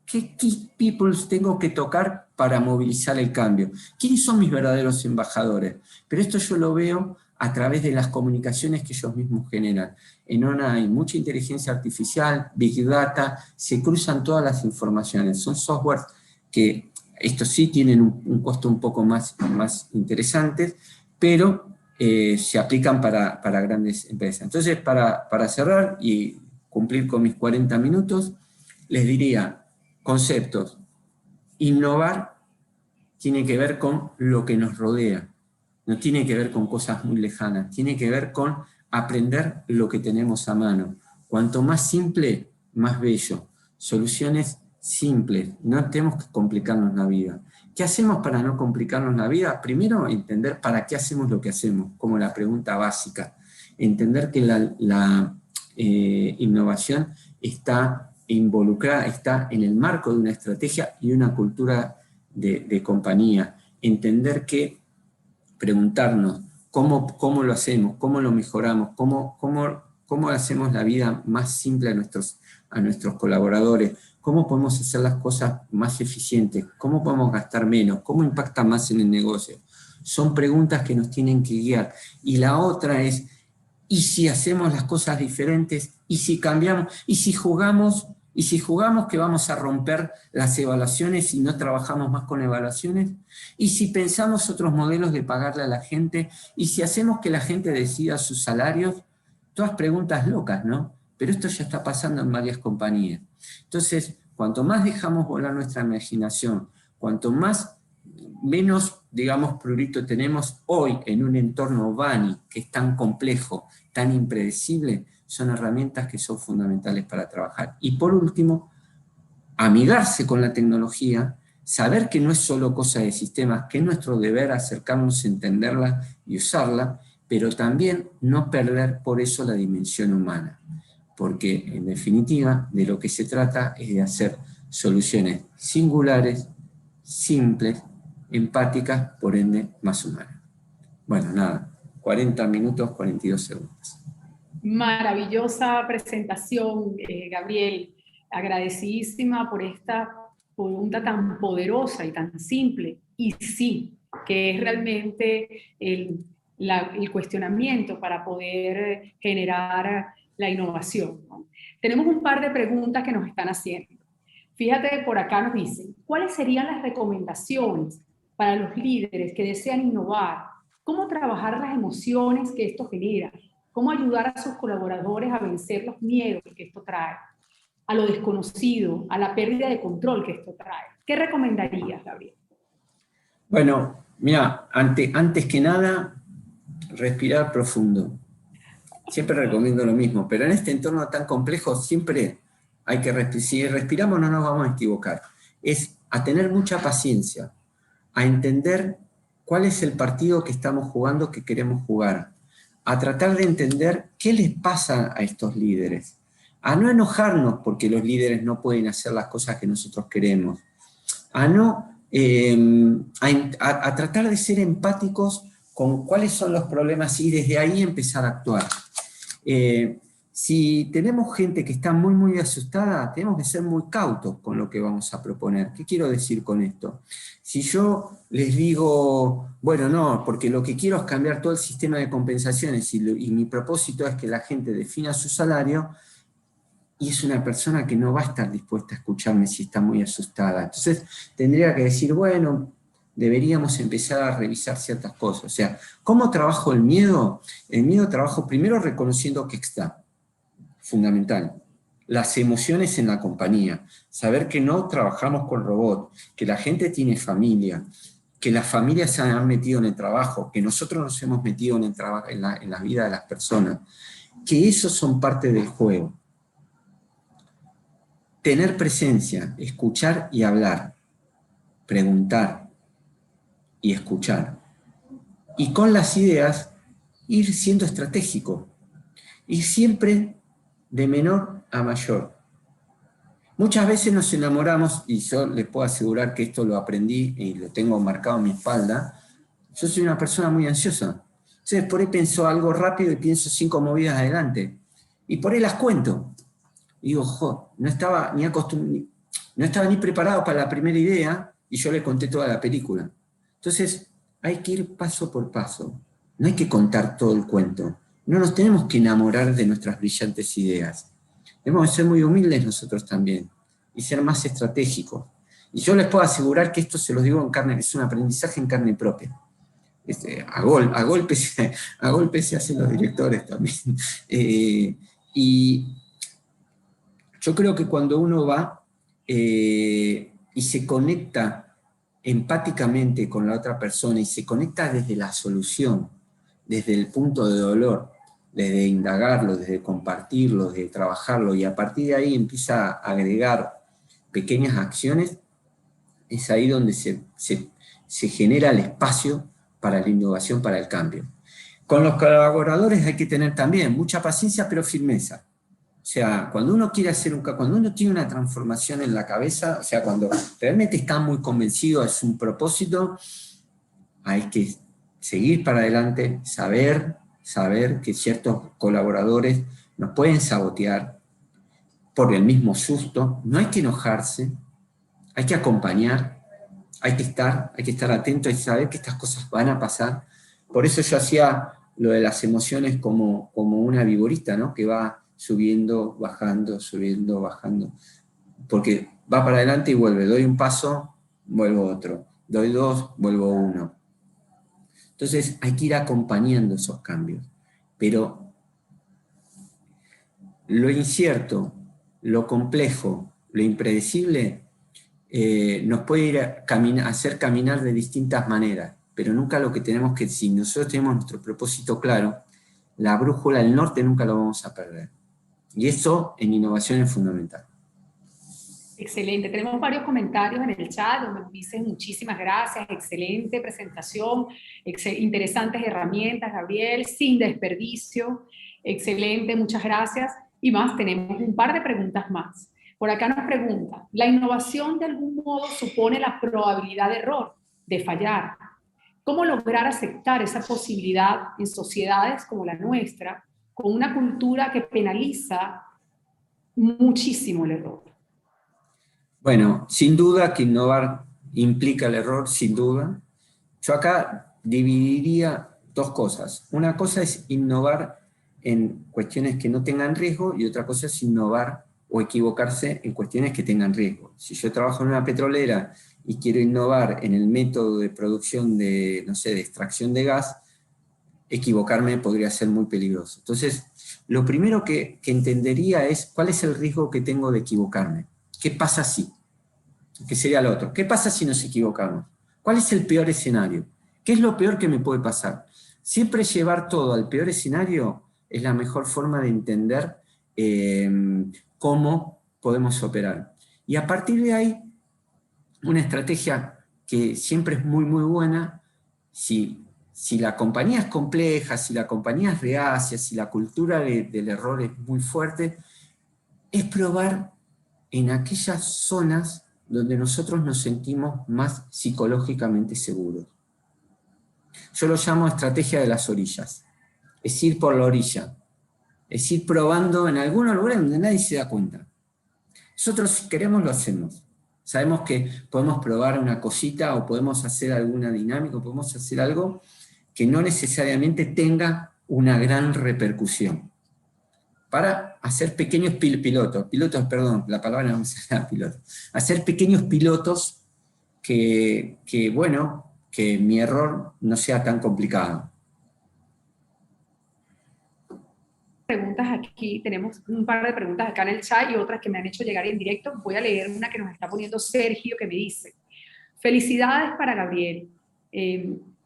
key peoples tengo que tocar para movilizar el cambio, quiénes son mis verdaderos embajadores. Pero esto yo lo veo a través de las comunicaciones que ellos mismos generan. En ONA hay mucha inteligencia artificial, Big Data, se cruzan todas las informaciones. Son softwares que, estos sí tienen un costo un poco más interesante, pero se aplican para grandes empresas. Entonces, para cerrar y cumplir con mis 40 minutos, les diría, conceptos. Innovar tiene que ver con lo que nos rodea. No tiene que ver con cosas muy lejanas, tiene que ver con aprender lo que tenemos a mano. Cuanto más simple, más bello. Soluciones simples, no tenemos que complicarnos la vida. ¿Qué hacemos para no complicarnos la vida? Primero, entender para qué hacemos lo que hacemos, como la pregunta básica. Entender que la innovación está involucrada, está en el marco de una estrategia y una cultura de compañía. Entender que preguntarnos cómo lo hacemos, cómo lo mejoramos, cómo hacemos la vida más simple a nuestros colaboradores, cómo podemos hacer las cosas más eficientes, cómo podemos gastar menos, cómo impacta más en el negocio. Son preguntas que nos tienen que guiar. Y la otra es, ¿y si hacemos las cosas diferentes? ¿Y si cambiamos? ¿Y si jugamos? ¿Y si jugamos que vamos a romper las evaluaciones y no trabajamos más con evaluaciones? ¿Y si pensamos otros modelos de pagarle a la gente? ¿Y si hacemos que la gente decida sus salarios? Todas preguntas locas, ¿no? Pero esto ya está pasando en varias compañías. Entonces, cuanto más dejamos volar nuestra imaginación, cuanto menos, digamos, prurito tenemos hoy en un entorno Bani, que es tan complejo, tan impredecible, son herramientas que son fundamentales para trabajar. Y por último, amigarse con la tecnología, saber que no es solo cosa de sistemas, que es nuestro deber acercarnos a entenderla y usarla, pero también no perder por eso la dimensión humana. Porque, en definitiva, de lo que se trata es de hacer soluciones singulares, simples, empáticas, por ende, más humanas. Bueno, nada, 40 minutos, 42 segundos. Maravillosa presentación, Gabriel. Agradecidísima por esta pregunta tan poderosa y tan simple. Y sí, que es realmente el cuestionamiento para poder generar la innovación, ¿no? Tenemos un par de preguntas que nos están haciendo. Fíjate, por acá nos dicen, ¿cuáles serían las recomendaciones para los líderes que desean innovar? ¿Cómo trabajar las emociones que esto genera? ¿Cómo ayudar a sus colaboradores a vencer los miedos que esto trae? A lo desconocido, a la pérdida de control que esto trae. ¿Qué recomendarías, Gabriel? Bueno, mira, antes que nada, respirar profundo. Siempre recomiendo lo mismo, pero en este entorno tan complejo siempre hay que respirar. Si respiramos no nos vamos a equivocar. Es a tener mucha paciencia, a entender cuál es el partido que estamos jugando, que queremos jugar, a tratar de entender qué les pasa a estos líderes, a no enojarnos porque los líderes no pueden hacer las cosas que nosotros queremos, a tratar de ser empáticos con cuáles son los problemas y desde ahí empezar a actuar. Si tenemos gente que está muy asustada, tenemos que ser muy cautos con lo que vamos a proponer. ¿Qué quiero decir con esto? Si yo les digo, bueno, no, porque lo que quiero es cambiar todo el sistema de compensaciones y mi propósito es que la gente defina su salario, y es una persona que no va a estar dispuesta a escucharme si está muy asustada. Entonces tendría que decir, bueno, deberíamos empezar a revisar ciertas cosas. O sea, ¿cómo trabajo el miedo? El miedo trabajo primero reconociendo que está. Fundamental. Las emociones en la compañía. Saber que no trabajamos con robots, que la gente tiene familia, que las familias se han metido en el trabajo, que nosotros nos hemos metido en la vida de las personas, que esos son parte del juego. Tener presencia, escuchar y hablar, preguntar y escuchar. Y con las ideas, ir siendo estratégico. Ir siempre de menor a mayor. Muchas veces nos enamoramos, y yo les puedo asegurar que esto lo aprendí y lo tengo marcado en mi espalda. Yo soy una persona muy ansiosa. Entonces por ahí pienso algo rápido y pienso 5 movidas adelante. Y por ahí las cuento. Y digo, no estaba no estaba ni preparado para la primera idea y yo le conté toda la película. Entonces hay que ir paso por paso. No hay que contar todo el cuento. No nos tenemos que enamorar de nuestras brillantes ideas. Debemos ser muy humildes nosotros también y ser más estratégicos. Y yo les puedo asegurar que esto se los digo en carne, es un aprendizaje en carne propia. A golpe se hacen los directores también. Y yo creo que cuando uno va y se conecta empáticamente con la otra persona y se conecta desde la solución, desde el punto de dolor, desde indagarlo, desde compartirlo, desde trabajarlo, y a partir de ahí empieza a agregar pequeñas acciones, es ahí donde se genera el espacio para la innovación, para el cambio. Con los colaboradores hay que tener también mucha paciencia, pero firmeza. O sea, cuando uno quiere cuando uno tiene una transformación en la cabeza, o sea, cuando realmente está muy convencido, es un propósito, hay que seguir para adelante, saber que ciertos colaboradores nos pueden sabotear por el mismo susto. No hay que enojarse, hay que acompañar, hay que estar atento y saber que estas cosas van a pasar. Por eso yo hacía lo de las emociones como una vigorita, ¿no? Que va subiendo, bajando, porque va para adelante y vuelve. Doy un paso, vuelvo otro. Doy 2, vuelvo 1. Entonces hay que ir acompañando esos cambios. Pero lo incierto, lo complejo, lo impredecible, nos puede ir a hacer caminar de distintas maneras, pero nunca lo que tenemos que, si nosotros tenemos nuestro propósito claro, la brújula, el norte nunca lo vamos a perder. Y eso en innovación es fundamental. Excelente. Tenemos varios comentarios en el chat donde nos dicen muchísimas gracias, excelente presentación, interesantes herramientas, Gabriel, sin desperdicio, excelente, muchas gracias. Y más, tenemos un par de preguntas más. Por acá nos pregunta, ¿la innovación de algún modo supone la probabilidad de error, de fallar? ¿Cómo lograr aceptar esa posibilidad en sociedades como la nuestra, con una cultura que penaliza muchísimo el error? Bueno, sin duda que innovar implica el error, sin duda. Yo acá dividiría 2 cosas. Una cosa es innovar en cuestiones que no tengan riesgo y otra cosa es innovar o equivocarse en cuestiones que tengan riesgo. Si yo trabajo en una petrolera y quiero innovar en el método de producción de, no sé, de extracción de gas, equivocarme podría ser muy peligroso. Entonces, lo primero que entendería es cuál es el riesgo que tengo de equivocarme. ¿Qué pasa si? ¿Qué sería lo otro? ¿Qué pasa si nos equivocamos? ¿Cuál es el peor escenario? ¿Qué es lo peor que me puede pasar? Siempre llevar todo al peor escenario es la mejor forma de entender cómo podemos operar. Y a partir de ahí, una estrategia que siempre es muy, muy buena, si la compañía es compleja, si la compañía es reacia, si la cultura del error es muy fuerte, es probar en aquellas zonas donde nosotros nos sentimos más psicológicamente seguros. Yo lo llamo estrategia de las orillas. Es ir por la orilla. Es ir probando en algunos lugares donde nadie se da cuenta. Nosotros si queremos lo hacemos. Sabemos que podemos probar una cosita o podemos hacer alguna dinámica, o podemos hacer algo que no necesariamente tenga una gran repercusión. Para hacer pequeños pilotos, la palabra no me sale piloto, hacer pequeños pilotos que mi error no sea tan complicado. Preguntas aquí, tenemos un par de preguntas acá en el chat y otras que me han hecho llegar en directo. Voy a leer una que nos está poniendo Sergio, que me dice: felicidades para Gabriel.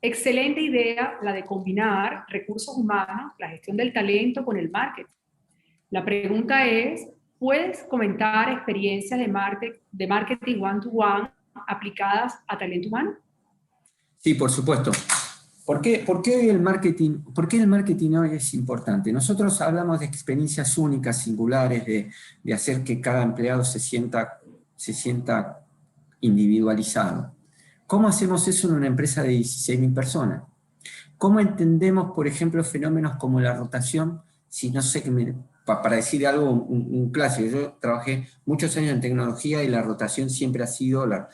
Excelente idea la de combinar recursos humanos, la gestión del talento con el marketing. La pregunta es, ¿puedes comentar experiencias de marketing one-to-one aplicadas a talento humano? Sí, por supuesto. ¿Por qué hoy por qué el marketing hoy es importante? Nosotros hablamos de experiencias únicas, singulares, de hacer que cada empleado se sienta individualizado. ¿Cómo hacemos eso en una empresa de 16.000 personas? ¿Cómo entendemos, por ejemplo, fenómenos como la rotación? Si no sé, para decir algo, un clásico, yo trabajé muchos años en tecnología y la rotación siempre ha sido, la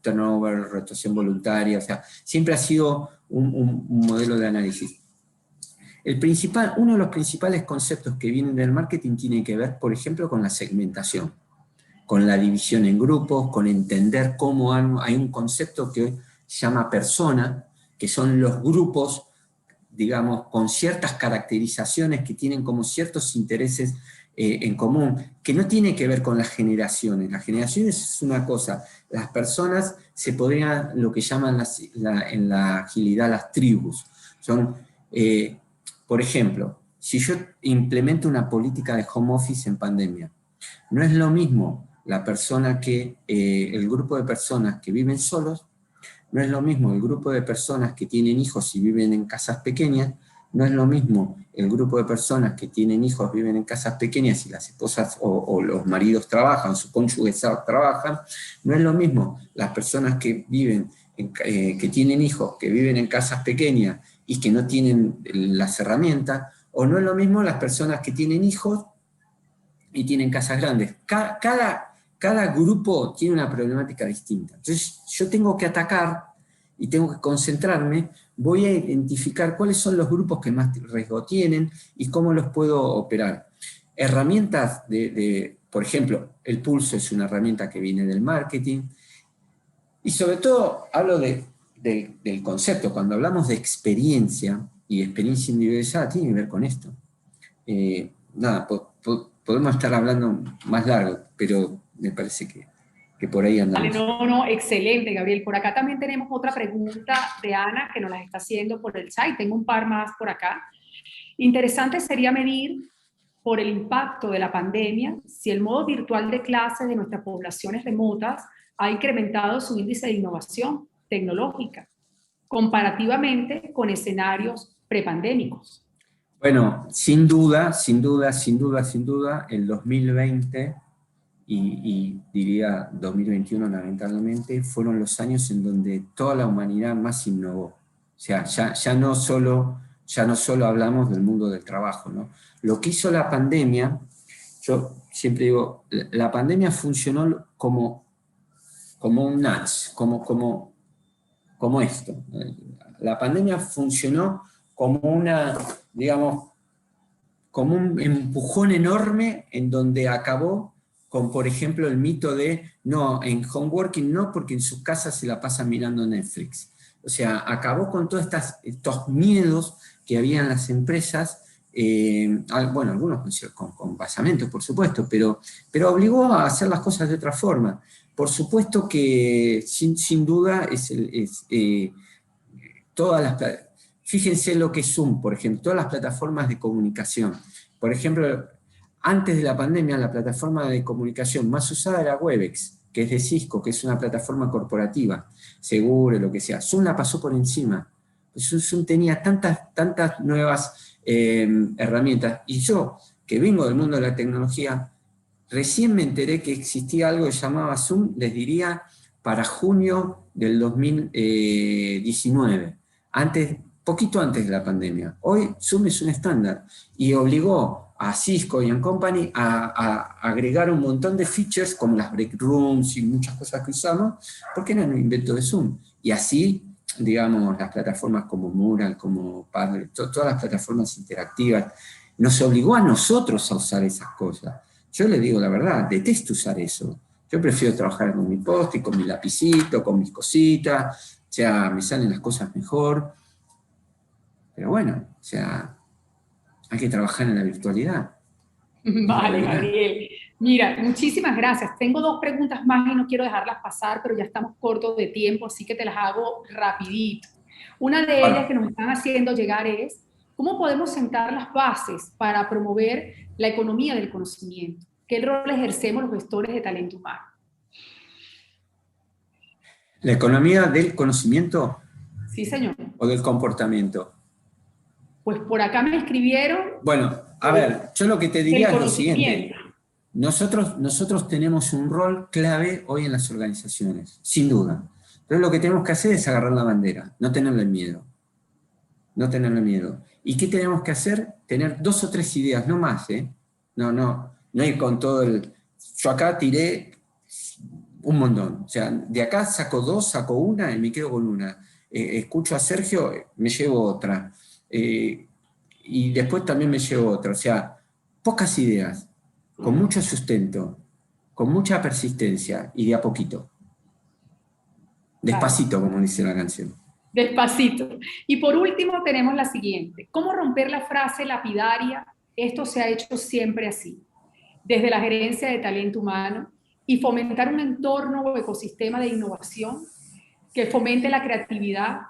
turnover, rotación voluntaria, o sea, siempre ha sido un modelo de análisis. Uno de los principales conceptos que vienen del marketing tiene que ver, por ejemplo, con la segmentación, con la división en grupos, con entender cómo hay un concepto que se llama persona, que son los grupos, digamos, con ciertas caracterizaciones que tienen como ciertos intereses en común, que no tiene que ver con las generaciones. Las generaciones es una cosa, las personas se podrían, lo que llaman en la agilidad, las tribus. Son, por ejemplo, si yo implemento una política de home office en pandemia, no es lo mismo el grupo de personas que viven solos, no es lo mismo el grupo de personas que tienen hijos y viven en casas pequeñas, no es lo mismo el grupo de personas que tienen hijos, viven en casas pequeñas y las esposas o los maridos trabajan, sus cónyuges trabajan, no es lo mismo las personas que que tienen hijos, que viven en casas pequeñas y que no tienen las herramientas, o no es lo mismo las personas que tienen hijos y tienen casas grandes. Cada grupo tiene una problemática distinta. Entonces yo tengo que atacar y tengo que concentrarme, voy a identificar cuáles son los grupos que más riesgo tienen y cómo los puedo operar. Herramientas por ejemplo, el pulso es una herramienta que viene del marketing, y sobre todo hablo del concepto. Cuando hablamos de experiencia y experiencia individualizada, tiene que ver con esto. Podemos estar hablando más largo, pero me parece que por ahí andamos. Vale, no, excelente, Gabriel. Por acá también tenemos otra pregunta de Ana que nos la está haciendo por el chat. Tengo un par más por acá. Interesante sería medir por el impacto de la pandemia si el modo virtual de clases de nuestras poblaciones remotas ha incrementado su índice de innovación tecnológica comparativamente con escenarios prepandémicos. Bueno, sin duda, el 2020 y diría 2021 lamentablemente, fueron los años en donde toda la humanidad más innovó. O sea, ya no solo hablamos del mundo del trabajo, ¿no? Lo que hizo la pandemia, yo siempre digo, la pandemia funcionó como un nudge, como esto. La pandemia funcionó como como un empujón enorme en donde acabó con, por ejemplo, el mito de, no, en home working no, porque en sus casas se la pasan mirando Netflix. O sea, acabó con todos estos miedos que había en las empresas, bueno, algunos con basamentos, por supuesto, pero obligó a hacer las cosas de otra forma. Por supuesto que, sin duda, fíjense lo que es Zoom, por ejemplo, todas las plataformas de comunicación. Por ejemplo, antes de la pandemia, la plataforma de comunicación más usada era Webex, que es de Cisco, que es una plataforma corporativa, seguro, lo que sea. Zoom la pasó por encima. Zoom tenía tantas nuevas herramientas. Y yo, que vengo del mundo de la tecnología, recién me enteré que existía algo que llamaba Zoom, les diría, para junio del 2019, poquito antes de la pandemia. Hoy Zoom es un estándar y obligó a Cisco y Company a agregar un montón de features como las break rooms y muchas cosas que usamos, porque eran un invento de Zoom. Y así, digamos, las plataformas como Mural, como Padlet, todas las plataformas interactivas, nos obligó a nosotros a usar esas cosas. Yo le digo la verdad, detesto usar eso. Yo prefiero trabajar con mi post-it, con mi lapicito, con mis cositas, o sea, me salen las cosas mejor. Pero bueno, o sea, hay que trabajar en la virtualidad. Vale, Gabriel. Mira, muchísimas gracias. Tengo dos preguntas más y no quiero dejarlas pasar, pero ya estamos cortos de tiempo, así que te las hago rapidito. Una de ellas que nos están haciendo llegar es, ¿cómo podemos sentar las bases para promover la economía del conocimiento? ¿Qué rol ejercemos los gestores de talento humano? La economía del conocimiento. Sí, señor. o del comportamiento? Pues por acá me escribieron Bueno, a ver, yo lo que te del diría es lo siguiente. conocimiento. Nosotros tenemos un rol clave hoy en las organizaciones, sin duda. Entonces lo que tenemos que hacer es agarrar la bandera, no tenerle miedo. No tenerle miedo. ¿Y qué tenemos que hacer? Tener 2 o 3 ideas, no más, ¿eh? No ir con todo el... Yo acá tiré un montón. O sea, de acá saco 2, saco una y me quedo con una. Escucho a Sergio, me llevo otra. Y después también me llevo otra. O sea, pocas ideas, con mucho sustento, con mucha persistencia y de a poquito. Despacito, como dice la canción. Despacito. Y por último tenemos la siguiente. ¿Cómo romper la frase lapidaria? Esto se ha hecho siempre así, desde la gerencia de talento humano, y fomentar un entorno o ecosistema de innovación que fomente la creatividad,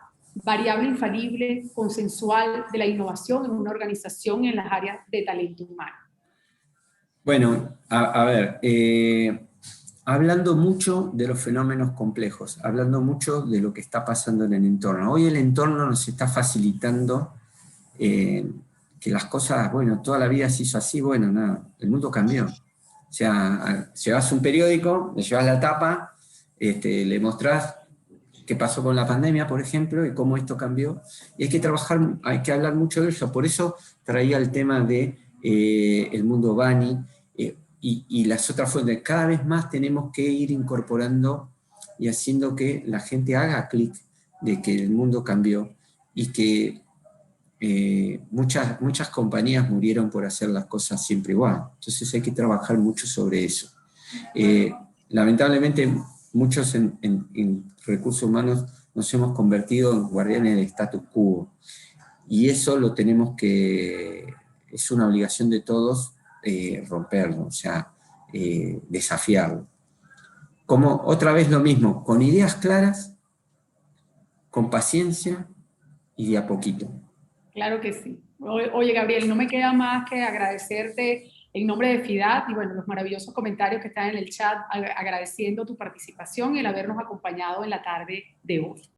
variable infalible, consensual de la innovación en una organización en las áreas de talento humano. Bueno, a ver, hablando mucho de los fenómenos complejos, hablando mucho de lo que está pasando en el entorno. Hoy el entorno nos está facilitando que las cosas, bueno, toda la vida se hizo así, bueno, nada, el mundo cambió. O sea, llevas un periódico, le llevas la tapa, le mostrás qué pasó con la pandemia, por ejemplo, y cómo esto cambió. Y hay que trabajar, hay que hablar mucho de eso. Por eso traía el tema de el mundo Bani y las otras fuentes. Cada vez más tenemos que ir incorporando y haciendo que la gente haga clic de que el mundo cambió y que muchas compañías murieron por hacer las cosas siempre igual. Entonces hay que trabajar mucho sobre eso. Lamentablemente, muchos en recursos humanos nos hemos convertido en guardianes del status quo. Y eso lo tenemos que, es una obligación de todos romperlo, o sea, desafiarlo. Como otra vez lo mismo, con ideas claras, con paciencia y de a poquito. Claro que sí. Oye, Gabriel, no me queda más que agradecerte en nombre de FIDAT y bueno, los maravillosos comentarios que están en el chat, agradeciendo tu participación y el habernos acompañado en la tarde de hoy.